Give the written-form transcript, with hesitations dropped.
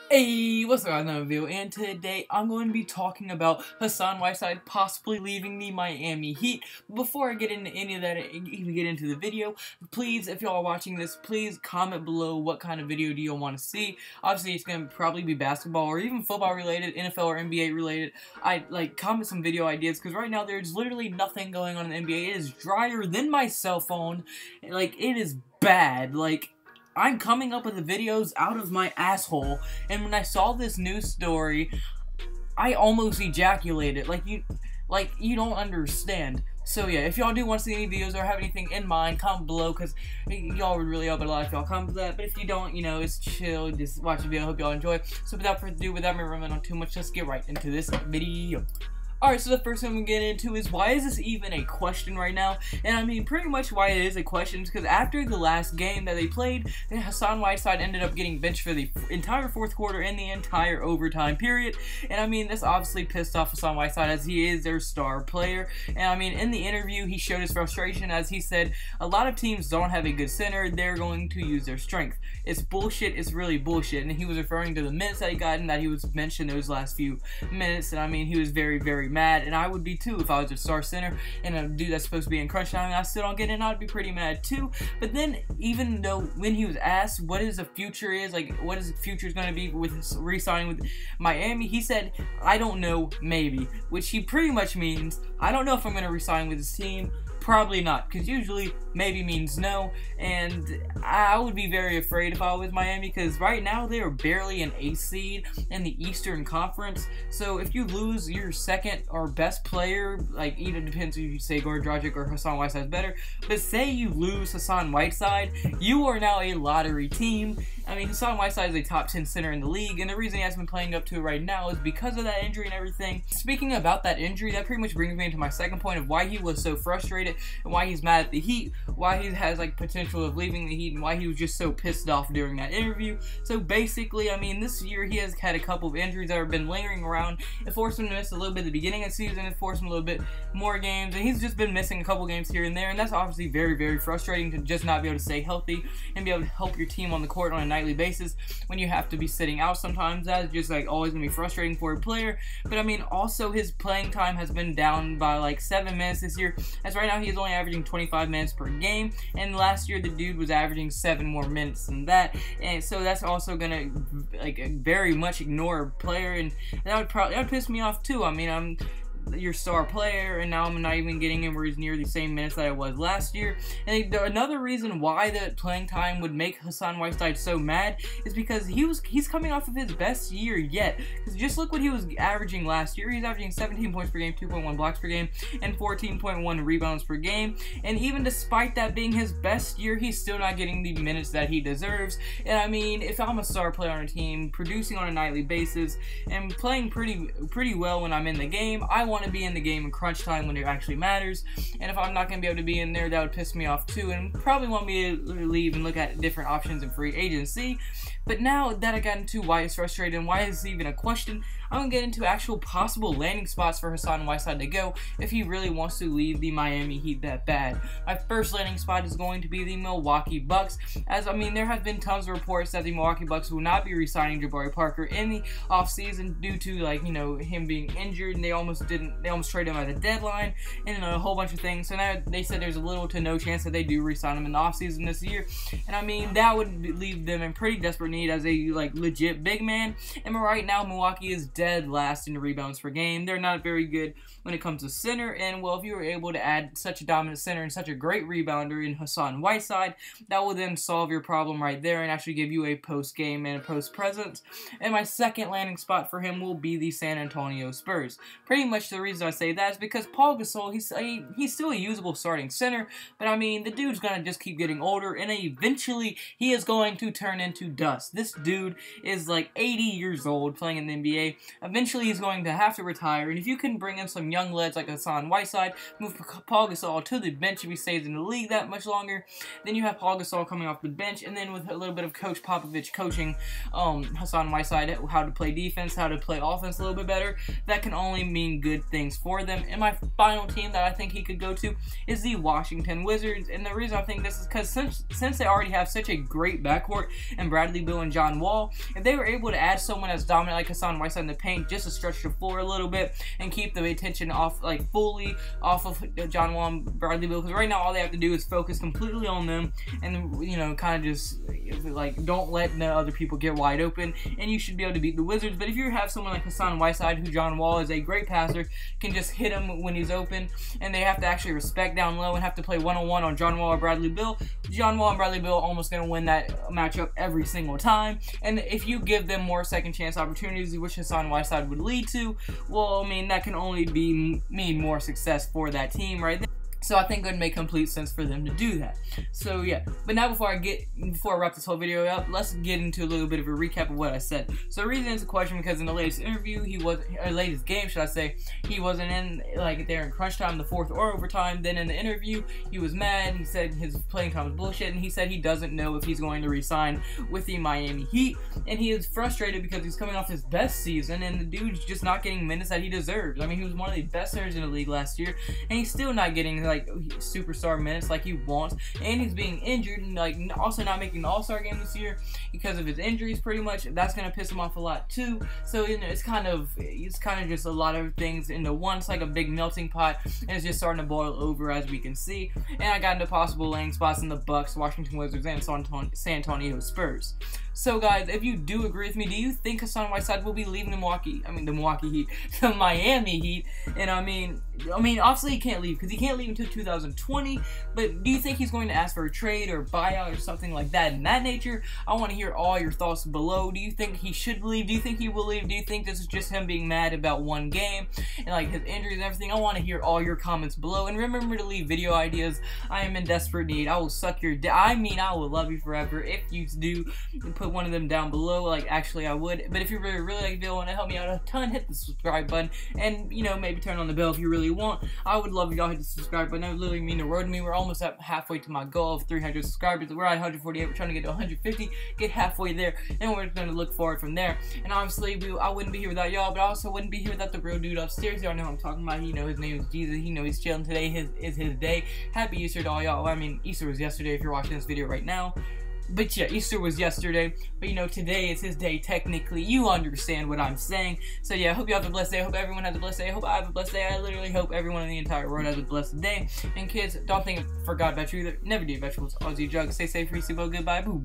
Hey, what's up, another video, and today I'm going to be talking about Hassan Whiteside possibly leaving the Miami Heat. Before I get into any of that, even get into the video, please, if y'all are watching this, please comment below what kind of video do you want to see. Obviously, it's going to probably be basketball or even football related, NFL or NBA related. Comment some video ideas, because right now there's literally nothing going on in the NBA. It is drier than my cell phone. It is bad. I'm coming up with the videos out of my asshole, and when I saw this news story, I almost ejaculated. You don't understand. So yeah, if y'all do want to see any videos or have anything in mind, comment below, because y'all would really help a lot if y'all comment for that. But if you don't, it's chill, just watch the video. I hope y'all enjoy. So without further ado, without me rambling on too much, let's get right into this video. Alright, so the first thing we get into is, why is this even a question right now? And I mean, pretty much why it is a question is because after the last game that they played, Hassan Whiteside ended up getting benched for the entire fourth quarter and the entire overtime period. And I mean, this obviously pissed off Hassan Whiteside, as he is their star player. And I mean, in the interview, he showed his frustration, as he said, a lot of teams don't have a good center, they're going to use their strength. It's bullshit, it's really bullshit. And he was referring to the minutes that he got and that he was mentioned those last few minutes. And I mean, he was very, very mad, and I would be too if I was a star center and a dude that's supposed to be in crunch time and I still don't get it. I'd be pretty mad too. But then, even though when he was asked what his future is, what his future is going to be with re-signing with Miami, he said, "I don't know, maybe," which he pretty much means, I don't know if I'm going to re-sign with this team. Probably not, because usually maybe means no, and I would be very afraid if I was Miami, because right now they are barely an 8th seed in the Eastern Conference. So if you lose your second or best player, either depends if you say Goran Dragic or Hassan Whiteside is better, but say you lose Hassan Whiteside, you are now a lottery team. I mean, Hassan Whiteside is a top 10 center in the league, and the reason he hasn't been playing up to it right now is because of that injury and everything. Speaking about that injury, that pretty much brings me into my second point of why he was so frustrated and why he's mad at the Heat, why he has potential of leaving the Heat, and why he was just so pissed off during that interview. So basically, I mean, this year he has had a couple of injuries that have been lingering around. It forced him to miss a little bit at the beginning of the season, it forced him a little bit more games, and he's just been missing a couple games here and there, and that's obviously very, very frustrating to just not be able to stay healthy and be able to help your team on the court on a nightly basis when you have to be sitting out sometimes. That's just always gonna be frustrating for a player. But I mean, also his playing time has been down by 7 minutes this year, as right now he is only averaging 25 minutes per game, and last year the dude was averaging 7 more minutes than that. And so that's also gonna very much ignore a player, and that would piss me off too. I mean, I'm your star player, and now I'm not even getting anywhere near the same minutes that I was last year. And another reason why the playing time would make Hassan Whiteside so mad is because he's coming off of his best year yet. Because just look what he was averaging last year. He's averaging 17 points per game, 2.1 blocks per game, and 14.1 rebounds per game. And even despite that being his best year, he's still not getting the minutes that he deserves. And I mean, if I'm a star player on a team, producing on a nightly basis, and playing pretty well when I'm in the game, I want to be in the game in crunch time when it actually matters. And if I'm not going to be able to be in there, that would piss me off too, and probably want me to leave and look at different options in free agency. But now that I got into why it's frustrating and why it's even a question, I'm going to get into actual possible landing spots for Hassan Whiteside to go if he really wants to leave the Miami Heat that bad. My first landing spot is going to be the Milwaukee Bucks, as I mean, there have been tons of reports that the Milwaukee Bucks will not be re-signing Jabari Parker in the offseason due to him being injured, and they almost traded him at the deadline, and a whole bunch of things. So now they said there's a little to no chance that they do re-sign him in the offseason this year. And I mean, that would leave them in pretty desperate need as a legit big man. And right now Milwaukee is dead last in the rebounds per game. They're not very good when it comes to center, and well, if you were able to add such a dominant center and such a great rebounder in Hassan Whiteside, that will then solve your problem right there and actually give you a post-game and a post-presence. And my second landing spot for him will be the San Antonio Spurs. Pretty much the reason I say that is because Paul Gasol, he's still a usable starting center, but I mean, the dude's gonna just keep getting older, and eventually he is going to turn into dust. This dude is 80 years old playing in the NBA. Eventually he's going to have to retire, and if you can bring in some young leads like Hassan Whiteside, move Paul Gasol to the bench if he stays in the league that much longer, then you have Paul Gasol coming off the bench, and then with a little bit of Coach Popovich coaching Hassan Whiteside how to play defense, how to play offense a little bit better, that can only mean good things for them. And my final team that I think he could go to is the Washington Wizards, and the reason I think this is because since they already have such a great backcourt and Bradley Beal Beal and John Wall. If they were able to add someone as dominant like Hassan Whiteside in the paint, just to stretch the floor a little bit and keep the attention off, like fully off of John Wall and Bradley Beal, because right now all they have to do is focus completely on them, and you know, kind of just like don't let the other people get wide open, and you should be able to beat the Wizards. But if you have someone like Hassan Whiteside, who John Wall is a great passer, can just hit him when he's open, and they have to actually respect down low and have to play one-on-one on John Wall or Bradley Beal, John Wall and Bradley Beal are almost going to win that matchup every single time. And if you give them more second chance opportunities, which Hassan Whiteside would lead to, well, I mean, that can only mean more success for that team right there. So I think it would make complete sense for them to do that. So yeah, but now before I wrap this whole video up, let's get into a little bit of a recap of what I said. So the reason it's a question, because in the latest interview, latest game, should I say, he wasn't in, like, there in crunch time, the fourth or overtime. Then in the interview, he was mad. He said his playing time was bullshit, and he said he doesn't know if he's going to re-sign with the Miami Heat, and he is frustrated because he's coming off his best season, and the dude's just not getting minutes that he deserves. I mean, he was one of the best centers in the league last year, and he's still not getting, like, superstar minutes like he wants, and he's being injured, and like also not making the All-Star game this year because of his injuries. Pretty much, that's gonna piss him off a lot too. So you know, it's kind of just a lot of things into one. It's like a big melting pot, and it's just starting to boil over, as we can see. And I got into possible landing spots in the Bucks, Washington Wizards, and San Antonio Spurs. So guys, if you do agree with me, do you think Hassan Whiteside will be leaving the Miami Heat, the Miami Heat? And I mean, obviously he can't leave because he can't leave until 2020. But do you think he's going to ask for a trade or buyout or something like that in that nature? I want to hear all your thoughts below. Do you think he should leave? Do you think he will leave? Do you think this is just him being mad about one game and like his injuries and everything? I want to hear all your comments below. And remember to leave video ideas. I am in desperate need. I will suck your I will love you forever if you do put one of them down below. Like, actually I would, but if you really like the video, want to help me out a ton, hit the subscribe button, and you know, maybe turn on the bell if you really want. I would love y'all hit the subscribe button. That would literally mean the world to me. We're almost at halfway to my goal of 300 subscribers. We're at 148. We're trying to get to 150, get halfway there, and we're going to look forward from there. And obviously I wouldn't be here without y'all, but I also wouldn't be here without the real dude upstairs. Y'all know who I'm talking about. You know his name is Jesus. You know he's chilling today. Is his day. Happy Easter to all y'all. I mean, Easter was yesterday if you're watching this video right now. But yeah, Easter was yesterday, but you know, today is his day technically. You understand what I'm saying. So yeah, I hope you have a blessed day. I hope everyone has a blessed day. I hope I have a blessed day. I literally hope everyone in the entire world has a blessed day. And kids, don't think forgot about you either. Never do vegetables. Always eat drugs. Stay safe, free, goodbye. Boo.